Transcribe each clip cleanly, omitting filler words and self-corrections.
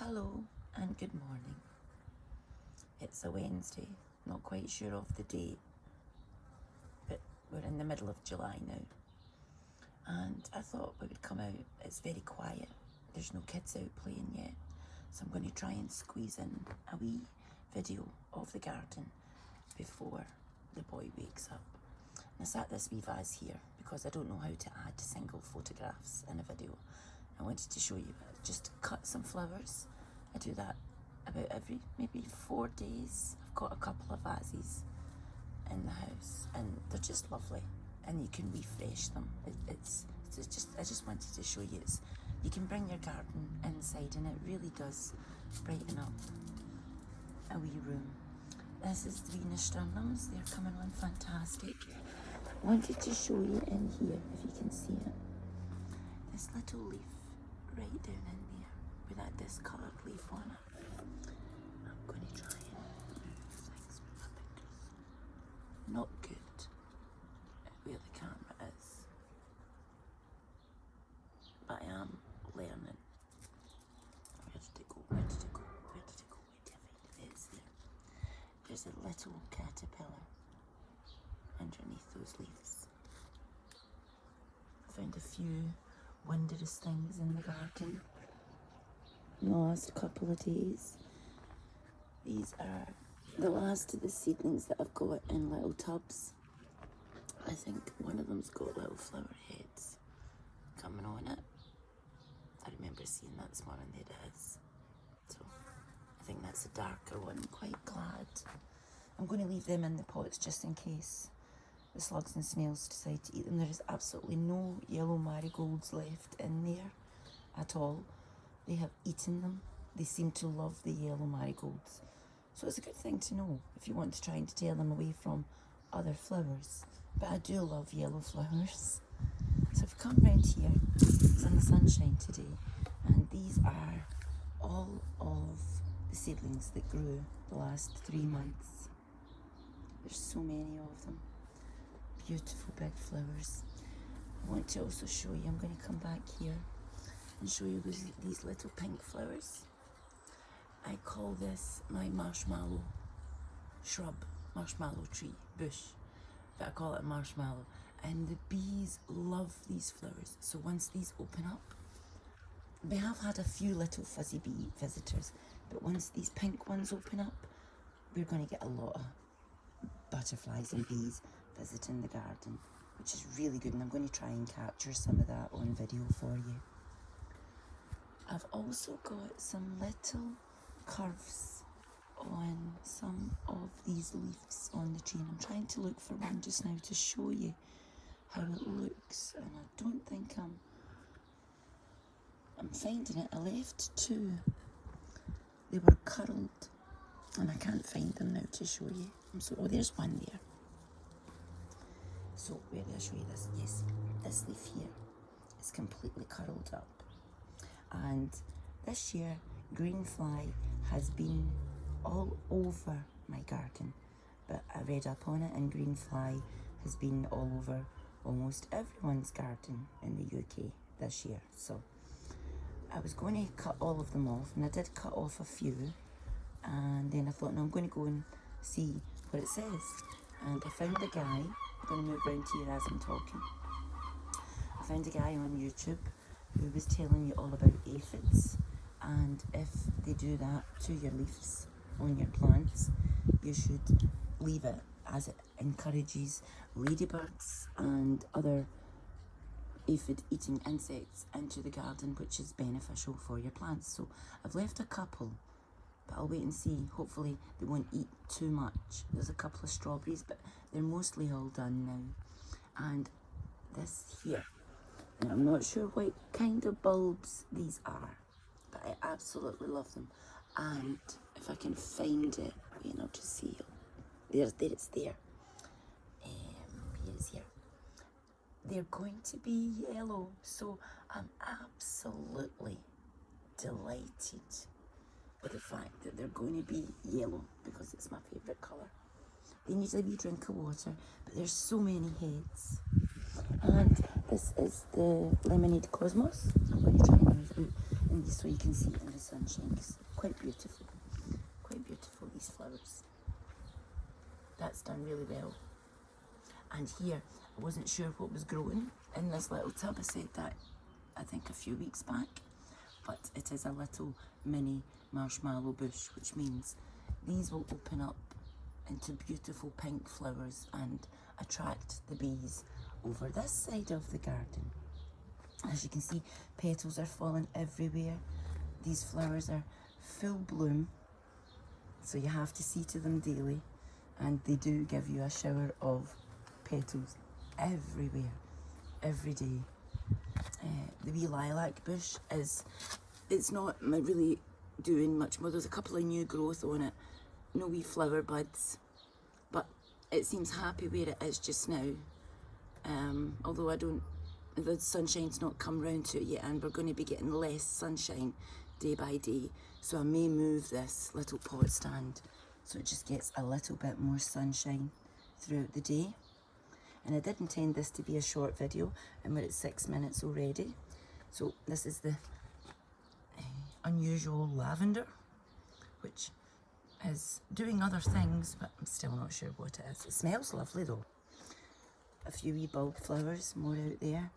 Hello and good morning. It's a Wednesday, not quite sure of the date, but we're in the middle of July now. And I thought we would come out. It's very quiet. There's no kids out playing yet. So I'm going to try and squeeze in a wee video of the garden before the boy wakes up. And I sat this wee vase here because I don't know how to add single photographs in a video. I wanted to show you, just cut some flowers. I do that about every maybe 4 days. I've got a couple of vases in the house and they're just lovely, and you can refresh them. It's just, I just wanted to show you, you can bring your garden inside and it really does brighten up a wee room. This is the nasturtiums. They're coming on fantastic. I wanted to show you in here, if you can see it, this little leaf right down in there with that discoloured leaf on it. I'm going to try and move things with my fingers. Not good at where the camera is, but I am learning. Where did it go? Where did it go? Where did it go? Where did I find it? It's there. There's a little caterpillar underneath those leaves. I found a few wondrous things in the garden in the last couple of days. These are the last of the seedlings that I've got in little tubs. I think one of them's got little flower heads coming on it. I remember seeing that this morning. There it is. So I think that's a darker one. I'm quite glad. I'm going to leave them in the pots just in case the slugs and snails decide to eat them. There is absolutely no yellow marigolds left in there at all. They have eaten them. They seem to love the yellow marigolds. So it's a good thing to know if you want to try and tear them away from other flowers. But I do love yellow flowers. So I've come round here. It's in the sunshine today. And these are all of the seedlings that grew the last 3 months. There's so many of them. Beautiful big flowers. I want to also show you, I'm going to come back here and show you these little pink flowers. I call this my marshmallow shrub, marshmallow tree, bush, but I call it a marshmallow. And the bees love these flowers. So once these open up, we have had a few little fuzzy bee visitors, but once these pink ones open up, we're going to get a lot of butterflies and bees visiting the garden, which is really good, and I'm going to try and capture some of that on video for you. I've also got some little curves on some of these leaves on the tree, and I'm trying to look for one just now to show you how it looks, and I don't think I'm finding it. I left 2. They were curled and I can't find them now to show you. Oh, there's one there. So where did I show you this? Yes, this leaf here is completely curled up. And this year, green fly has been all over my garden. But I read up on it, and green fly has been all over almost everyone's garden in the UK this year. So I was going to cut all of them off, and I did cut off a few. And then I thought, no, I'm going to go and see what it says. And I found a guy. I'm going to move around here as I'm talking. I found a guy on YouTube who was telling you all about aphids, and if they do that to your leaves on your plants, you should leave it, as it encourages ladybirds and other aphid eating insects into the garden, which is beneficial for your plants. So I've left a couple, but I'll wait and see. Hopefully they won't eat too much. There's a couple of strawberries, but they're mostly all done now. And this here, and I'm not sure what kind of bulbs these are, but I absolutely love them. And if I can find it, wait, I'll just see it. There it's there. Here it's here. They're going to be yellow, so I'm absolutely delighted with the fact that they're going to be yellow because it's my favourite colour. They need a wee drink of water, but there's so many heads. And this is the Lemonade Cosmos. I'm going to try and move out in the so you can see it in the sunshine. It's quite beautiful. Quite beautiful, these flowers. That's done really well. And here, I wasn't sure what was growing in this little tub. I said that, I think, a few weeks back. But it is a little mini marshmallow bush, which means these will open up into beautiful pink flowers and attract the bees over this side of the garden. As you can see, petals are falling everywhere. These flowers are full bloom, so you have to see to them daily, and they do give you a shower of petals everywhere, every day. The wee lilac bush it's not really doing much more. There's a couple of new growth on it, no wee flower buds, but it seems happy where it is just now. Although the sunshine's not come round to it yet, and we're going to be getting less sunshine day by day, so I may move this little pot stand so it just gets a little bit more sunshine throughout the day. And I did intend this to be a short video, and we're at 6 minutes already. So this is the unusual lavender, which is doing other things, but I'm still not sure what it is. It smells lovely though. A few wee bulb flowers more out there,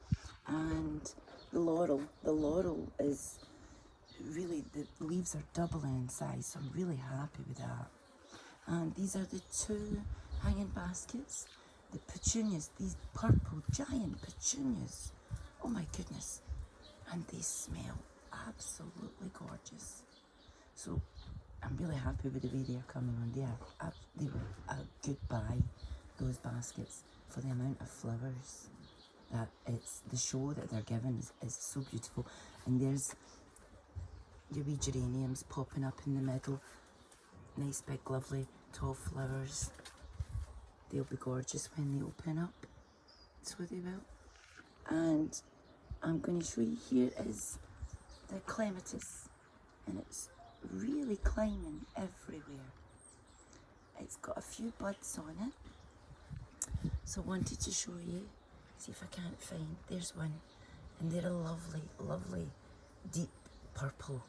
and the laurel is really, the leaves are doubling in size, so I'm really happy with that. And these are the 2 hanging baskets, the petunias, these purple giant petunias, oh my goodness, and they smell absolutely gorgeous. So I'm really happy with the way they're coming on. They were a good buy, those baskets, for the amount of flowers. That it's the show that they're giving is so beautiful. And there's your wee geraniums popping up in the middle. Nice big lovely tall flowers. They'll be gorgeous when they open up. So they will. And I'm going to show you, here is the clematis, and it's really climbing everywhere. It's got a few buds on it, so I wanted to show you. See if I can't find, there's one, and they're a lovely, lovely deep purple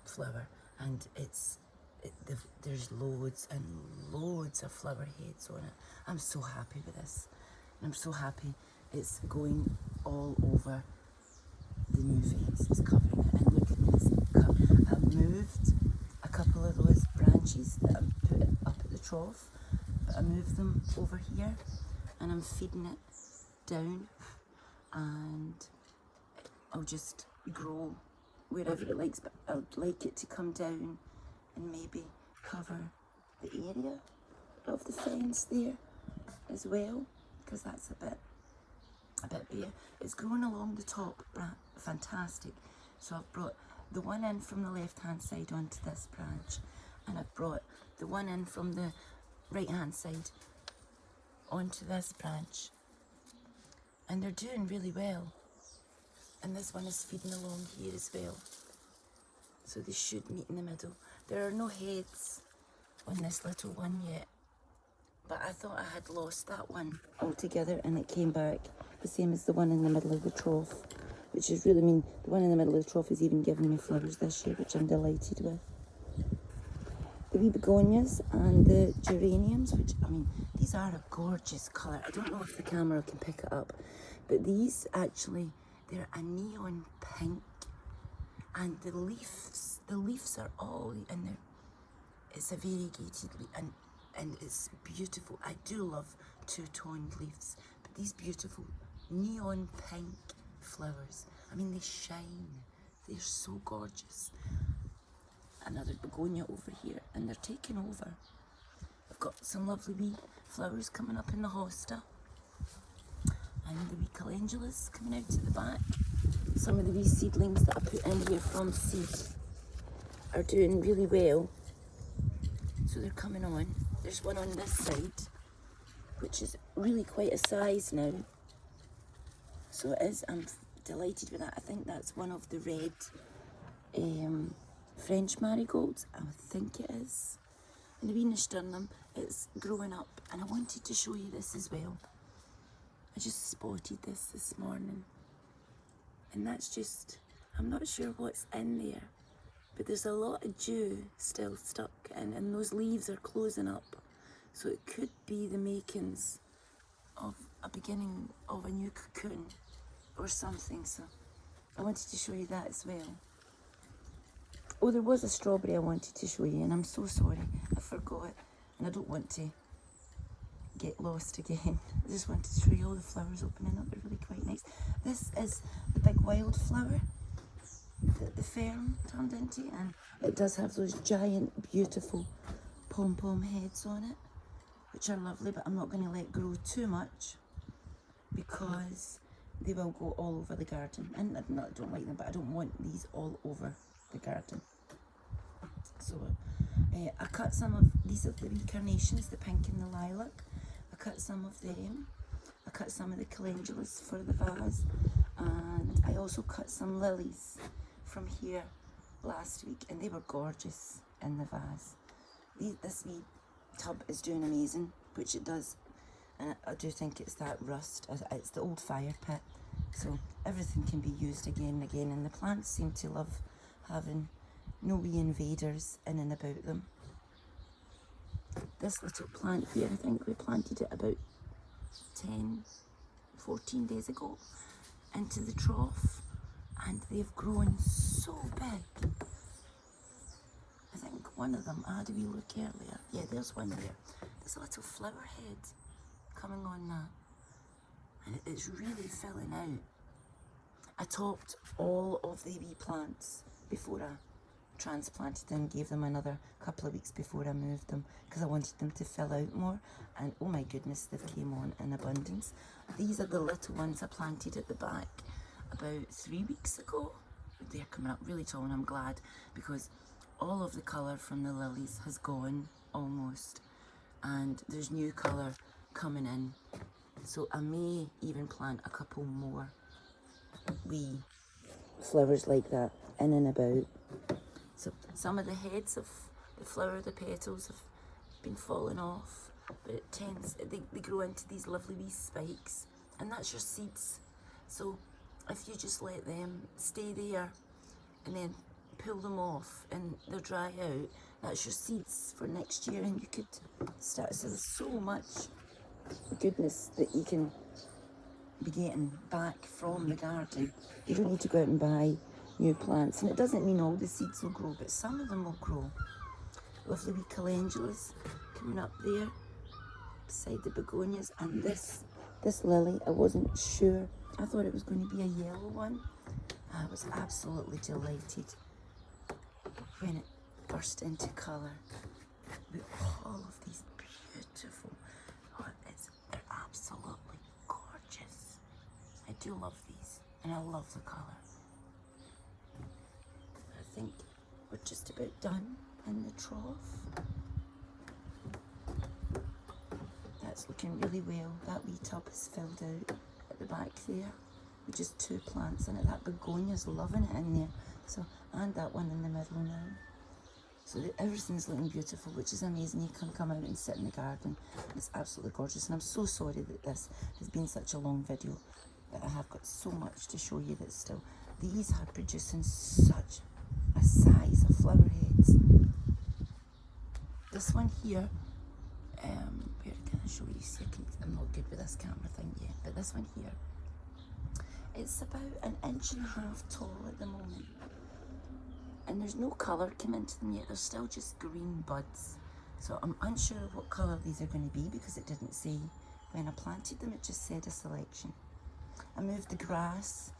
flower, and there's loads and loads of flower heads on it. I'm so happy with this, and I'm so happy it's going all over the new fence. It's covering it, and look at this. I've moved a couple of those branches that I put up at the trough, but I moved them over here, and I'm feeding it down, and I'll just grow wherever it likes, but I'd like it to come down and maybe cover the area of the fence there as well, because that's a bit bare. It's growing along the top, fantastic. So I've brought the one in from the left hand side onto this branch, and I've brought the one in from the right hand side onto this branch, and they're doing really well. And this one is feeding along here as well, so they should meet in the middle. There are no heads on this little one yet, but I thought I had lost that one altogether, and it came back the same as the one in the middle of the trough, which is really mean. The one in the middle of the trough is even giving me flowers this year, which I'm delighted with. The wee begonias and the geraniums, which, I mean, these are a gorgeous colour. I don't know if the camera can pick it up, but these actually, they're a neon pink, and the leaves are all, and it's a variegated leaf, and it's beautiful. I do love two-toned leaves, but these beautiful neon pink flowers, I mean, they shine. They're so gorgeous. Another begonia over here, and they're taking over. I've got some lovely wee flowers coming up in the hosta, and the wee calendulas coming out at the back. Some of the wee seedlings that I put in here from seed are doing really well, so they're coming on. There's one on this side, which is really quite a size now, so it is. I'm delighted with that. I think that's one of the red French marigolds, I think it is. And the wee nasturtium, it's growing up, and I wanted to show you this as well. I just spotted this morning, and that's just I'm not sure what's in there, but there's a lot of dew still stuck in, and those leaves are closing up. So it could be the makings of a beginning of a new cocoon or something. So I wanted to show you that as well. Oh, there was a strawberry I wanted to show you, and I'm so sorry, I forgot. And I don't want to get lost again. I just wanted to show you all the flowers opening up. They're really quite nice. This is the big wildflower that the fern turned into, and it does have those giant, beautiful pom-pom heads on it, which are lovely, but I'm not going to let grow too much because they will go all over the garden. And I don't like them, but I don't want these all over the garden. So I cut some of, these are the wee carnations, the pink and the lilac. I cut some of them. I cut some of the calendulas for the vase. And I also cut some lilies from here last week, and they were gorgeous in the vase. This wee tub is doing amazing, which it does. And I do think it's that rust. It's the old fire pit. So everything can be used again and again. And the plants seem to love having no wee invaders in and about them. This little plant here, I think we planted it about 10, 14 days ago into the trough, and they've grown so big. I think one of them, I had a wee look earlier. Yeah, there's one there. There's a little flower head coming on now, and it's really filling out. I topped all of the wee plants before I transplanted them, gave them another couple of weeks before I moved them because I wanted them to fill out more, and oh my goodness, they've came on in abundance. These are the little ones I planted at the back about 3 weeks ago. They're coming up really tall, and I'm glad because all of the colour from the lilies has gone almost, and there's new colour coming in, so I may even plant a couple more wee flowers like that in and about. So some of the heads of the flower, the petals have been falling off, but it tends, they grow into these lovely wee spikes, and that's your seeds. So if you just let them stay there and then pull them off and they'll dry out, that's your seeds for next year, and you could start. So there's so much goodness that you can be getting back from the garden. You don't need to go out and buy new plants, and it doesn't mean all the seeds will grow, but some of them will grow. Lovely wee calendulas coming up there beside the begonias, and this lily, I wasn't sure. I thought it was going to be a yellow one. I was absolutely delighted when it burst into colour with all of these beautiful, they're absolutely gorgeous. I do love these, and I love the colour. I think we're just about done in the trough. That's looking really well. That wee tub is filled out at the back there with just 2 plants in it. That begonia's loving it in there. So, and that one in the middle now. So everything's looking beautiful, which is amazing. You can come out and sit in the garden. It's absolutely gorgeous. And I'm so sorry that this has been such a long video, but I have got so much to show you that still. These are producing such a size of flower heads. This one here, where can I show you? See, I'm not good with this camera thing yet, but this one here, it's about 1.5 inches tall at the moment. And there's no colour come into them yet, they're still just green buds. So I'm unsure what colour these are going to be because it didn't say when I planted them, it just said a selection. I moved the grass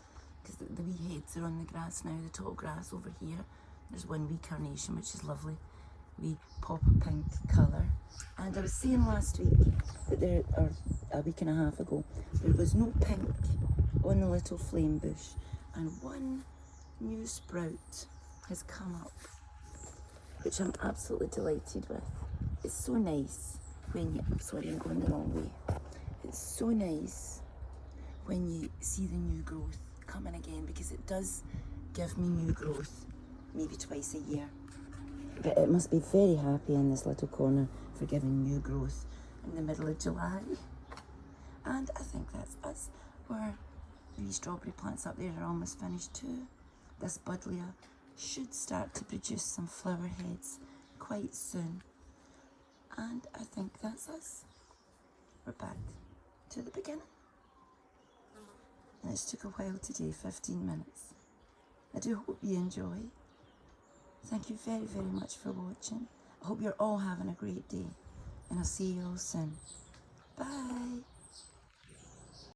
because the wee heads are on the grass now, the tall grass over here. There's one wee carnation, which is lovely, wee pop of pink colour. And I was saying last week that or a week and a half ago, there was no pink on the little flame bush, and one new sprout has come up, which I'm absolutely delighted with. It's so nice when you, sorry, I'm going the wrong way. It's so nice when you see the new growth coming again, because it does give me new growth maybe twice a year. But it must be very happy in this little corner for giving new growth in the middle of July. And I think that's us. Where the strawberry plants up there are almost finished too. this buddleia should start to produce some flower heads quite soon. And I think that's us. We're back to the beginning. And it took a while today, 15 minutes. I do hope you enjoy. Thank you very, very much for watching. I hope you're all having a great day. And I'll see you all soon. Bye.